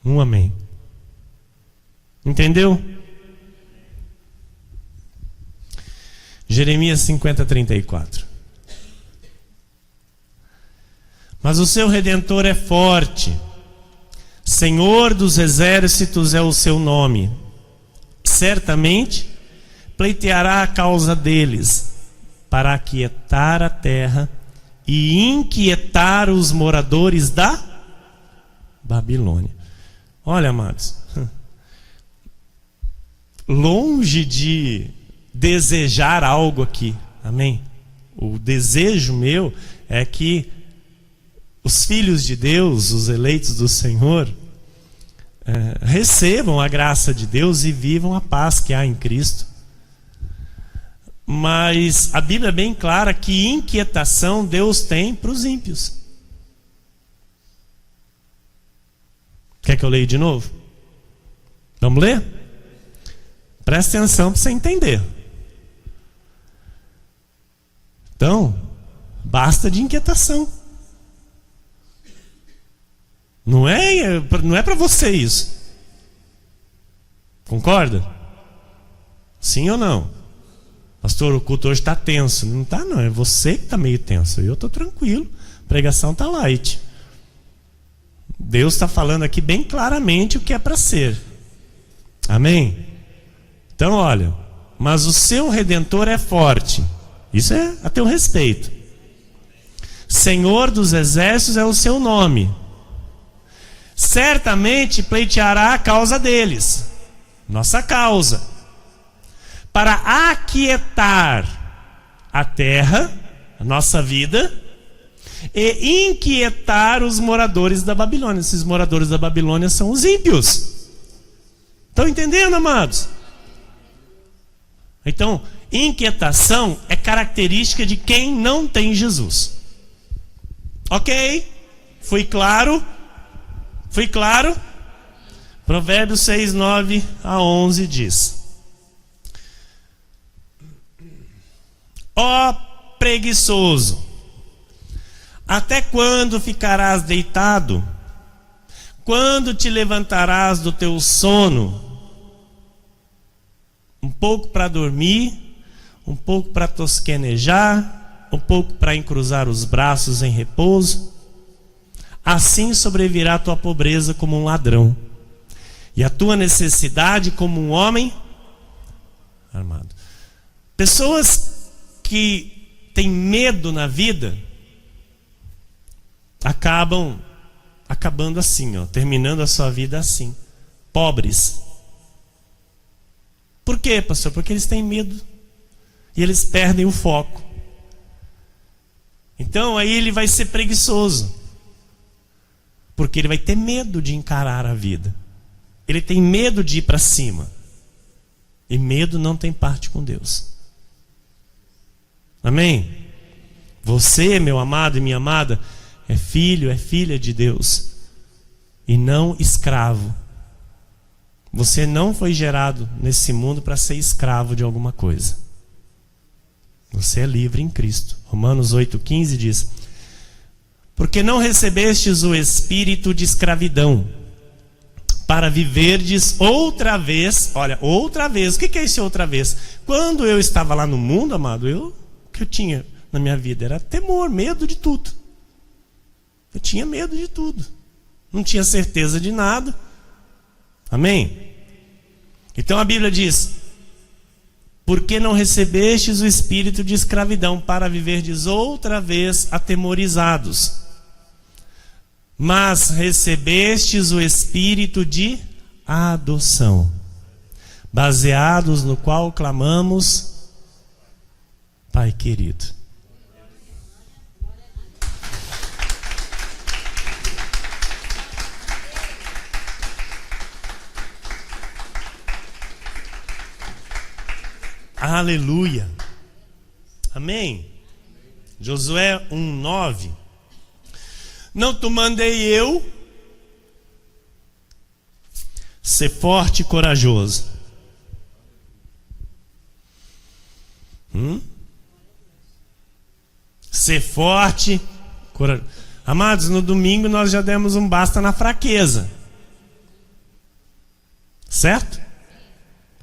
A: Um amém. Entendeu? Jeremias 50:34. Mas o seu Redentor é forte, Senhor dos exércitos é o seu nome. Certamente pleiteará a causa deles, para aquietar a terra e inquietar os moradores da Babilônia. Olha, amados, longe de desejar algo aqui, amém? O desejo meu é que os filhos de Deus, os eleitos do Senhor, recebam a graça de Deus e vivam a paz que há em Cristo. Mas a Bíblia é bem clara que inquietação Deus tem para os ímpios. Quer que eu leia de novo? Vamos ler? Presta atenção para você entender. Então, basta de inquietação. Não é para você isso. Concorda? Sim ou não? Pastor, o culto hoje está tenso. Não está não, é você que está meio tenso. Eu estou tranquilo, a pregação está light. Deus está falando aqui bem claramente o que é para ser. Amém? Então olha, mas o seu Redentor é forte. Isso é a teu respeito. Senhor dos exércitos é o seu nome. Certamente pleiteará a causa deles, nossa causa, para aquietar a terra, a nossa vida, e inquietar os moradores da Babilônia. Esses moradores da Babilônia são os ímpios. Estão entendendo, amados? Então, inquietação é característica de quem não tem Jesus. Ok? Fui claro? Fui claro? Provérbios 6, 9 a 11 diz: Ó preguiçoso, até quando ficarás deitado? Quando te levantarás do teu sono? Um pouco para dormir, um pouco para tosquenejar, um pouco para encruzar os braços em repouso. Assim sobrevirá a tua pobreza como um ladrão, e a tua necessidade como um homem armado. Pessoas que têm medo na vida acabando assim, terminando a sua vida assim, pobres. Por quê, pastor? Porque eles têm medo e eles perdem o foco. Então aí ele vai ser preguiçoso, porque ele vai ter medo de encarar a vida. Ele tem medo de ir para cima, e medo não tem parte com Deus. Amém? Você, meu amado e minha amada, é filho, é filha de Deus, e não escravo. Você não foi gerado nesse mundo para ser escravo de alguma coisa. Você é livre em Cristo. Romanos 8,15 diz: porque não recebestes o espírito de escravidão, para viverdes outra vez. Olha, outra vez. O que é esse outra vez? Quando eu estava lá no mundo, amado, o que eu tinha na minha vida era temor, medo de tudo. Eu tinha medo de tudo. Não tinha certeza de nada. Amém? Então a Bíblia diz: porque não recebestes o espírito de escravidão, para viverdes outra vez atemorizados. mas recebestes o Espírito de adoção, baseados no qual clamamos, Pai querido. Aleluia. Amém. Josué 1:9. Não te mandei eu ser forte e corajoso. Ser forte, corajoso. Amados, no domingo nós já demos um basta na fraqueza. Certo?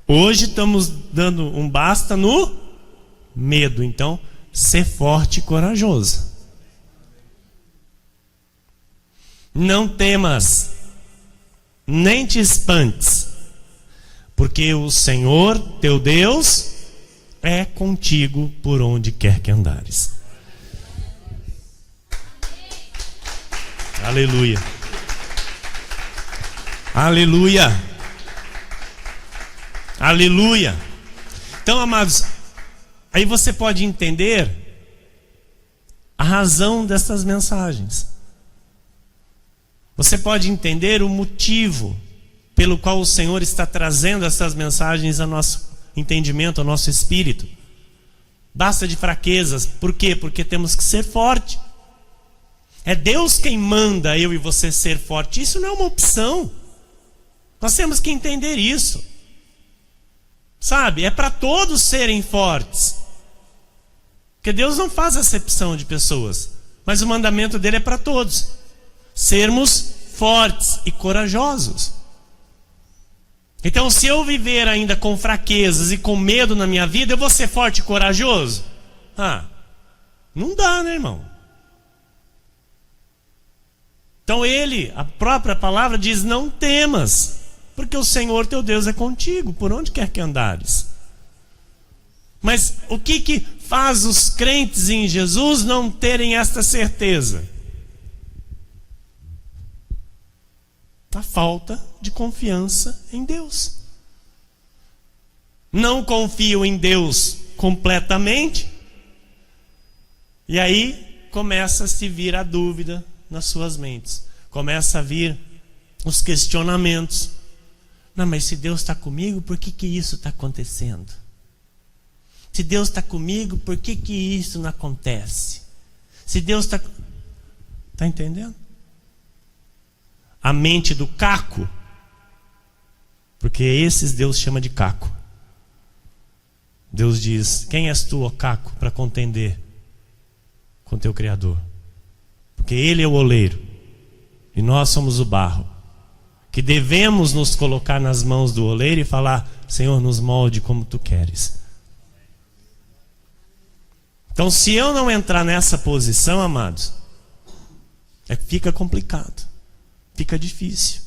A: Hoje estamos dando um basta no medo. Então, ser forte e corajoso. Não temas, nem te espantes, porque o Senhor teu Deus é contigo por onde quer que andares. Aleluia. Aleluia. Aleluia. Então, amados, aí você pode entender a razão dessas mensagens. Você pode entender o motivo pelo qual o Senhor está trazendo essas mensagens ao nosso entendimento, ao nosso espírito. Basta de fraquezas. Por quê? Porque temos que ser forte. É Deus quem manda eu e você ser forte. Isso não é uma opção. Nós temos que entender isso. Sabe? É para todos serem fortes. Porque Deus não faz acepção de pessoas. Mas o mandamento dele é para todos. Sermos fortes e corajosos. Então, se eu viver ainda com fraquezas e com medo na minha vida, eu vou ser forte e corajoso? Não dá, né, irmão? Então a própria palavra diz: não temas, porque o Senhor teu Deus é contigo, por onde quer que andares. Mas o que faz os crentes em Jesus não terem esta certeza? A falta de confiança em Deus. Não confiam em Deus completamente. E aí começa a se vir a dúvida nas suas mentes. Começa a vir os questionamentos. Não, mas se Deus está comigo, por que isso está acontecendo? Se Deus está comigo, por que isso não acontece? Se Deus está... Está entendendo? A mente do caco, porque esses Deus chama de caco. Deus diz: quem és tu, ó caco, para contender com teu Criador? Porque Ele é o oleiro e nós somos o barro, que devemos nos colocar nas mãos do oleiro e falar: Senhor, nos molde como tu queres. Então, se eu não entrar nessa posição, amados, fica complicado. Fica difícil.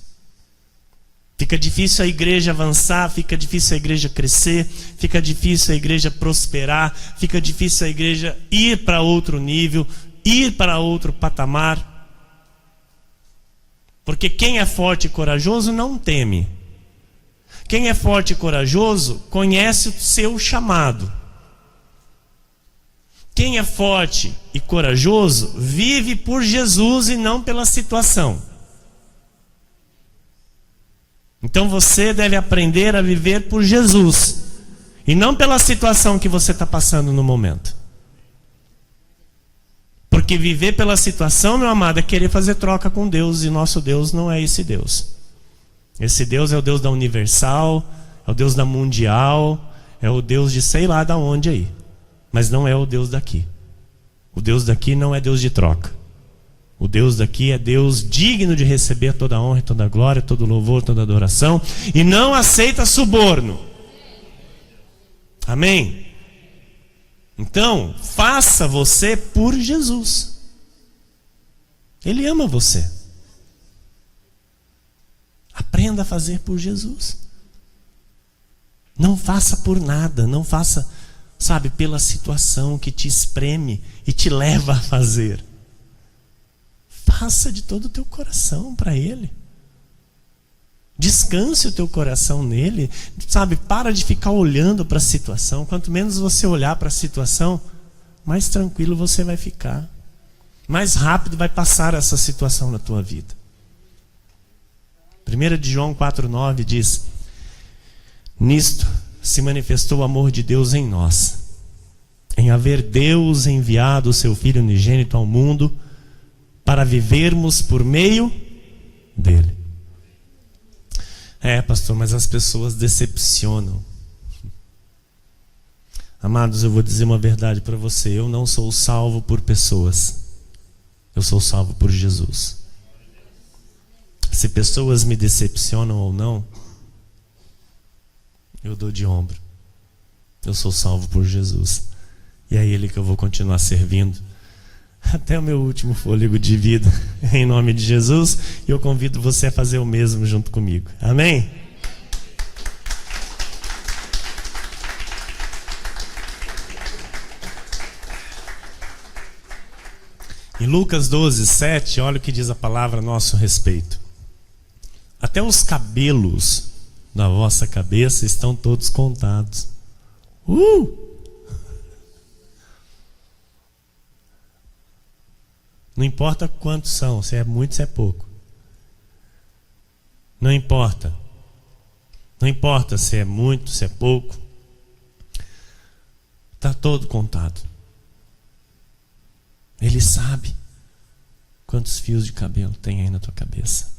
A: Fica difícil a igreja avançar, fica difícil a igreja crescer, fica difícil a igreja prosperar, fica difícil a igreja ir para outro nível, ir para outro patamar. Porque quem é forte e corajoso não teme. Quem é forte e corajoso conhece o seu chamado. Quem é forte e corajoso vive por Jesus e não pela situação. Então você deve aprender a viver por Jesus e não pela situação que você está passando no momento. Porque viver pela situação, meu amado, é querer fazer troca com Deus, e nosso Deus não é esse Deus. Esse Deus é o Deus da universal, é o Deus da mundial, é o Deus de sei lá da onde aí, mas não é o Deus daqui. O Deus daqui não é Deus de troca. O Deus daqui é Deus digno de receber toda a honra, toda a glória, todo o louvor, toda a adoração, e não aceita suborno. Amém? Então, faça você por Jesus. Ele ama você. Aprenda a fazer por Jesus. Não faça por nada, não faça, sabe, pela situação que te espreme e te leva a fazer. faça de todo o teu coração para Ele. Descanse o teu coração nele, sabe? Para de ficar olhando para a situação. Quanto menos você olhar para a situação, mais tranquilo você vai ficar. Mais rápido vai passar essa situação na tua vida. 1 de João 4,9 diz: nisto se manifestou o amor de Deus em nós, em haver Deus enviado o seu Filho unigênito ao mundo para vivermos por meio dele. Pastor, mas as pessoas decepcionam. Amados, eu vou dizer uma verdade para você. Eu não sou salvo por pessoas. Eu sou salvo por Jesus. Se pessoas me decepcionam ou não, eu dou de ombro. Eu sou salvo por Jesus. E é Ele que eu vou continuar servindo até o meu último fôlego de vida, em nome de Jesus. E eu convido você a fazer o mesmo junto comigo. Amém? Em Lucas 12, 7, olha o que diz a palavra a nosso respeito. Até os cabelos da vossa cabeça estão todos contados. Não importa quantos são, se é muito, se é pouco. Não importa. Não importa se é muito, se é pouco. Está todo contado. Ele sabe quantos fios de cabelo tem aí na tua cabeça.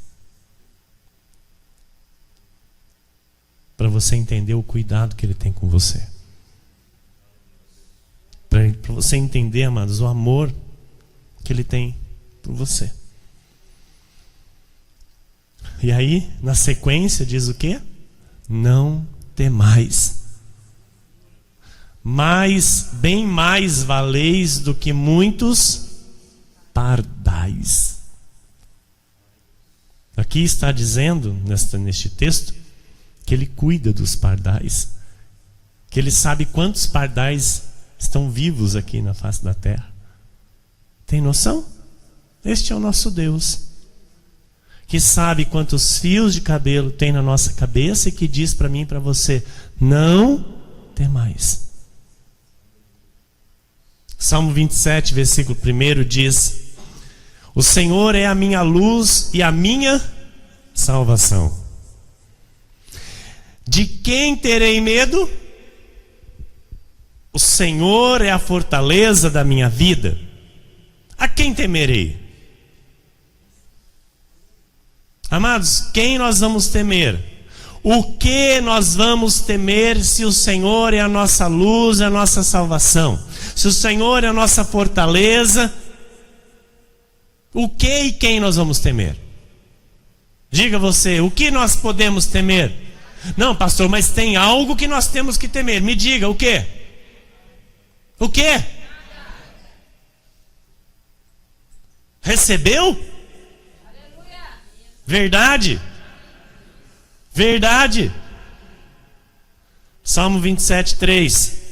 A: Para você entender o cuidado que Ele tem com você. Para você entender, amados, o amor que Ele tem por você. E aí, na sequência, diz o quê? Não temais. Mas bem mais valeis do que muitos pardais. Aqui está dizendo, neste texto, que Ele cuida dos pardais. Que Ele sabe quantos pardais estão vivos aqui na face da terra. Tem noção? Este é o nosso Deus, que sabe quantos fios de cabelo tem na nossa cabeça e que diz para mim e para você: não temais. Salmo 27, versículo 1 diz: o Senhor é a minha luz e a minha salvação. De quem terei medo? O Senhor é a fortaleza da minha vida. A quem temerei? Amados, quem nós vamos temer? O que nós vamos temer se o Senhor é a nossa luz, é a nossa salvação? Se o Senhor é a nossa fortaleza, o que e quem nós vamos temer? Diga você, o que nós podemos temer? Não, pastor, mas tem algo que nós temos que temer. Me diga, o quê? O quê? Recebeu? Verdade? Verdade. Salmo 27, 3.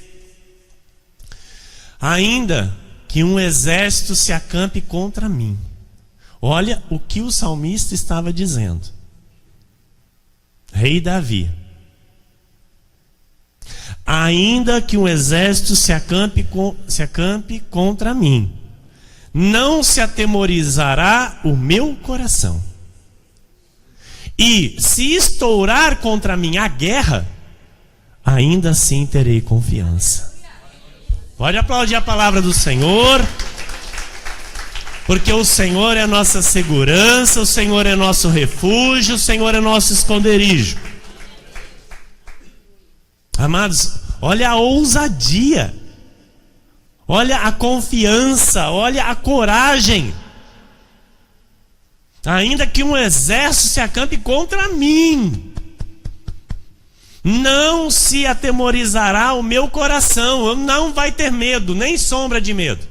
A: Ainda que um exército se acampe contra mim. Olha o que o salmista estava dizendo. Rei Davi. Ainda que um exército se acampe contra mim, não se atemorizará o meu coração. E se estourar contra mim a guerra, ainda assim terei confiança. Pode aplaudir a palavra do Senhor, porque o Senhor é a nossa segurança, o Senhor é nosso refúgio, o Senhor é nosso esconderijo. Amados, olha a ousadia, olha a confiança, olha a coragem. Ainda que um exército se acampe contra mim, não se atemorizará o meu coração, não vai ter medo, nem sombra de medo.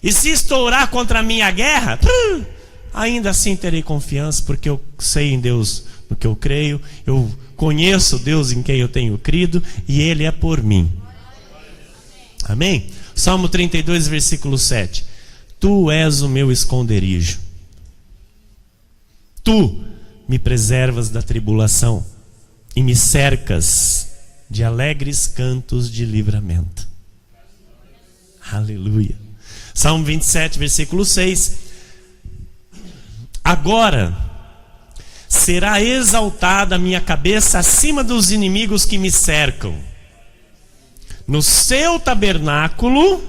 A: E se estourar contra mim a guerra, ainda assim terei confiança, porque eu sei em Deus no que eu creio, eu conheço Deus em quem eu tenho crido, e Ele é por mim. Amém? Salmo 32, versículo 7. Tu és o meu esconderijo. Tu me preservas da tribulação e me cercas de alegres cantos de livramento. Aleluia. Salmo 27, versículo 6. Agora será exaltada a minha cabeça acima dos inimigos que me cercam. No seu tabernáculo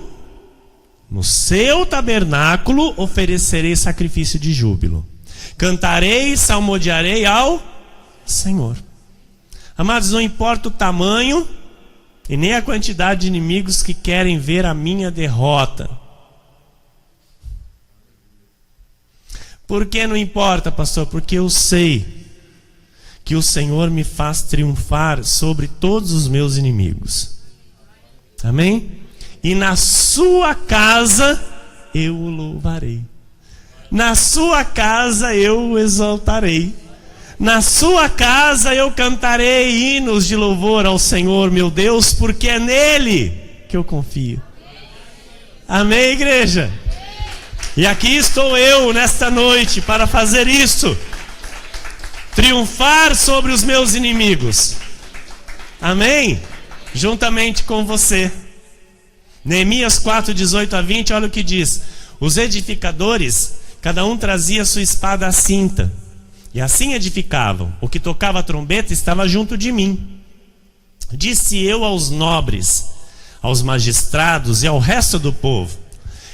A: oferecerei sacrifício de júbilo. Cantarei, salmodiarei ao Senhor. Amados, não importa o tamanho e nem a quantidade de inimigos que querem ver a minha derrota. Por que não importa, pastor? Porque eu sei que o Senhor me faz triunfar sobre todos os meus inimigos. Amém? E na sua casa eu o louvarei. Na sua casa eu o exaltarei. Na sua casa eu cantarei hinos de louvor ao Senhor, meu Deus, porque é nele que eu confio. Amém, igreja? E aqui estou eu nesta noite para fazer isso. Triunfar sobre os meus inimigos. Amém? Juntamente com você. Neemias 4, 18 a 20, olha o que diz. Os edificadores, cada um trazia sua espada à cinta, e assim edificavam. O que tocava a trombeta estava junto de mim. Disse eu aos nobres, aos magistrados e ao resto do povo: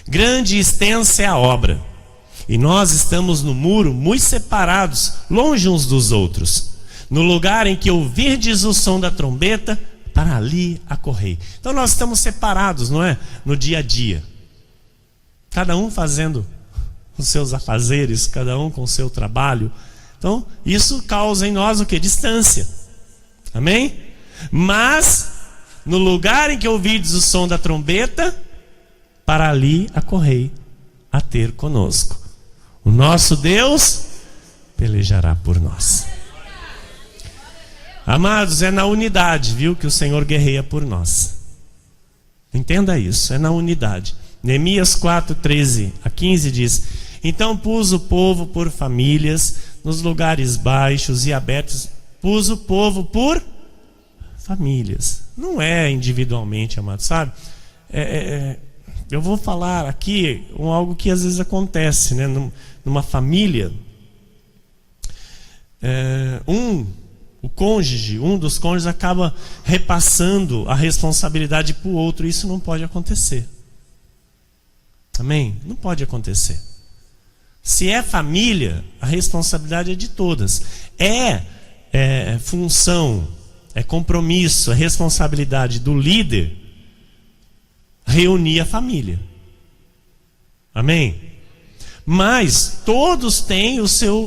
A: grande e extensa é a obra, e nós estamos no muro muito separados, longe uns dos outros. No lugar em que ouvirdes o som da trombeta, para ali acorrei. Então nós estamos separados, não é? No dia a dia. Cada um fazendo os seus afazeres, cada um com o seu trabalho. Então isso causa em nós o que? Distância. Amém? Mas no lugar em que ouvirdes o som da trombeta, para ali acorrei a ter conosco. O nosso Deus pelejará por nós. Amados, é na unidade, viu, que o Senhor guerreia por nós. Entenda isso, é na unidade. Neemias 4, 13 a 15 diz: então pus o povo por famílias, nos lugares baixos e abertos, pus o povo por famílias. Não é individualmente, amados, sabe? Eu vou falar aqui algo que às vezes acontece, né? Numa família, o cônjuge, um dos cônjuges acaba repassando a responsabilidade para o outro. Isso não pode acontecer. Amém? Não pode acontecer. Se é família, a responsabilidade é de todas. É função, é compromisso, é responsabilidade do líder reunir a família. Amém? Mas todos têm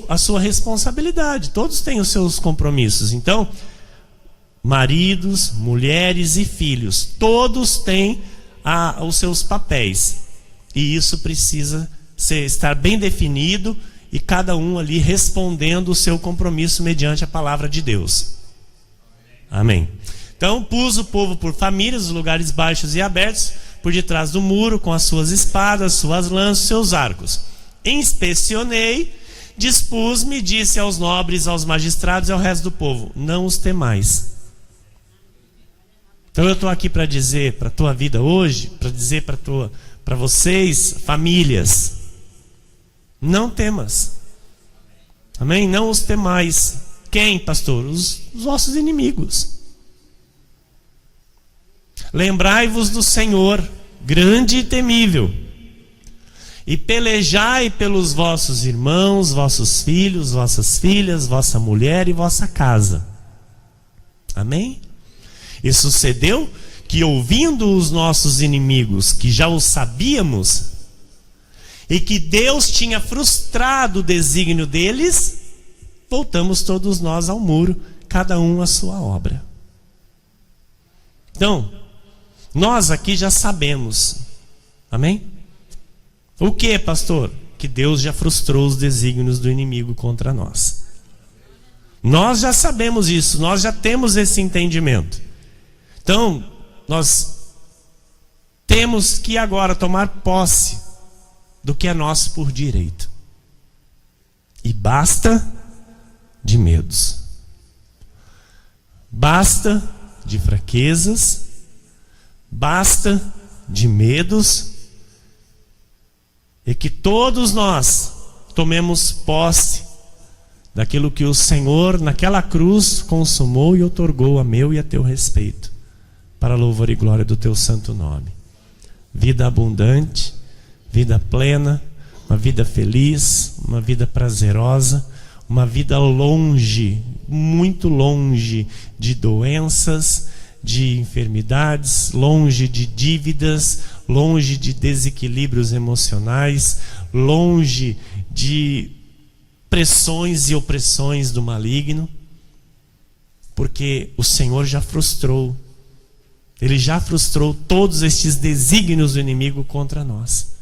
A: a sua responsabilidade, todos têm os seus compromissos. Então, maridos, mulheres e filhos, todos têm os seus papéis. E isso precisa estar bem definido e cada um ali respondendo o seu compromisso mediante a palavra de Deus. Amém. Então, pus o povo por famílias, os lugares baixos e abertos, por detrás do muro, com as suas espadas, suas lanças, seus arcos. Inspecionei, dispus-me, disse aos nobres, aos magistrados e ao resto do povo: não os temais. Então eu estou aqui para dizer para a tua vida hoje, para dizer para vocês, famílias: não temas. Amém? Não os temais. Quem, pastor? Os vossos inimigos. Lembrai-vos do Senhor, grande e temível, e pelejai pelos vossos irmãos, vossos filhos, vossas filhas, vossa mulher e vossa casa. Amém? E sucedeu que, ouvindo os nossos inimigos, que já o sabíamos, e que Deus tinha frustrado o desígnio deles, voltamos todos nós ao muro, cada um à sua obra. Então, nós aqui já sabemos. Amém? O que, pastor? Que Deus já frustrou os desígnios do inimigo contra nós. Nós já sabemos isso, nós já temos esse entendimento. Então, nós temos que agora tomar posse do que é nosso por direito. E basta de medos. Basta de fraquezas. Basta de medos. E que todos nós tomemos posse daquilo que o Senhor naquela cruz consumou e outorgou a meu e a teu respeito, para a louvor e glória do teu santo nome. Vida abundante, vida plena, uma vida feliz, uma vida prazerosa, uma vida longe, muito longe de doenças, de enfermidades, longe de dívidas, longe de desequilíbrios emocionais, longe de pressões e opressões do maligno, porque o Senhor já frustrou. Ele já frustrou todos estes desígnios do inimigo contra nós.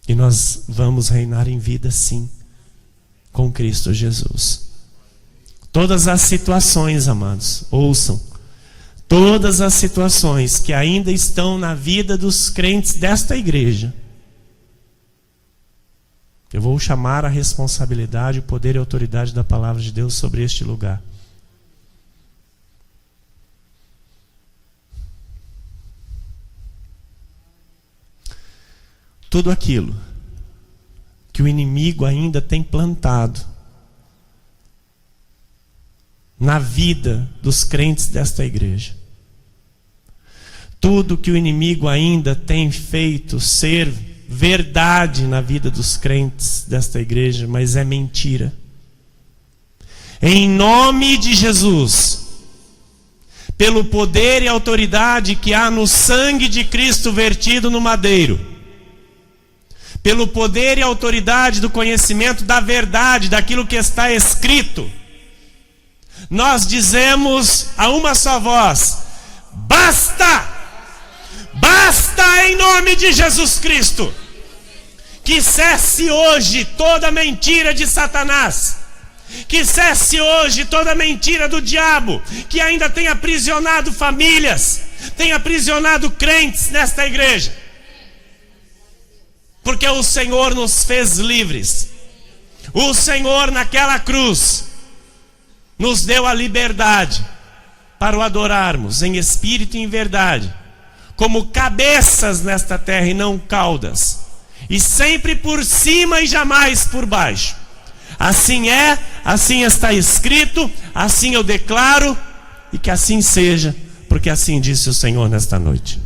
A: E nós vamos reinar em vida sim, com Cristo Jesus. Todas as situações, amados, ouçam, todas as situações que ainda estão na vida dos crentes desta igreja, eu vou chamar a responsabilidade, o poder e a autoridade da palavra de Deus sobre este lugar. Tudo aquilo que o inimigo ainda tem plantado na vida dos crentes desta igreja, tudo que o inimigo ainda tem feito ser verdade na vida dos crentes desta igreja, mas é mentira, em nome de Jesus, pelo poder e autoridade que há no sangue de Cristo vertido no madeiro, pelo poder e autoridade do conhecimento da verdade, daquilo que está escrito, nós dizemos a uma só voz: basta! Basta em nome de Jesus Cristo! Que cesse hoje toda mentira de Satanás, que cesse hoje toda mentira do diabo, que ainda tem aprisionado famílias, tem aprisionado crentes nesta igreja. Porque o Senhor nos fez livres. O Senhor naquela cruz nos deu a liberdade para o adorarmos em espírito e em verdade, como cabeças nesta terra e não caudas, e sempre por cima e jamais por baixo. Assim é, assim está escrito, assim eu declaro, e que assim seja, porque assim disse o Senhor nesta noite.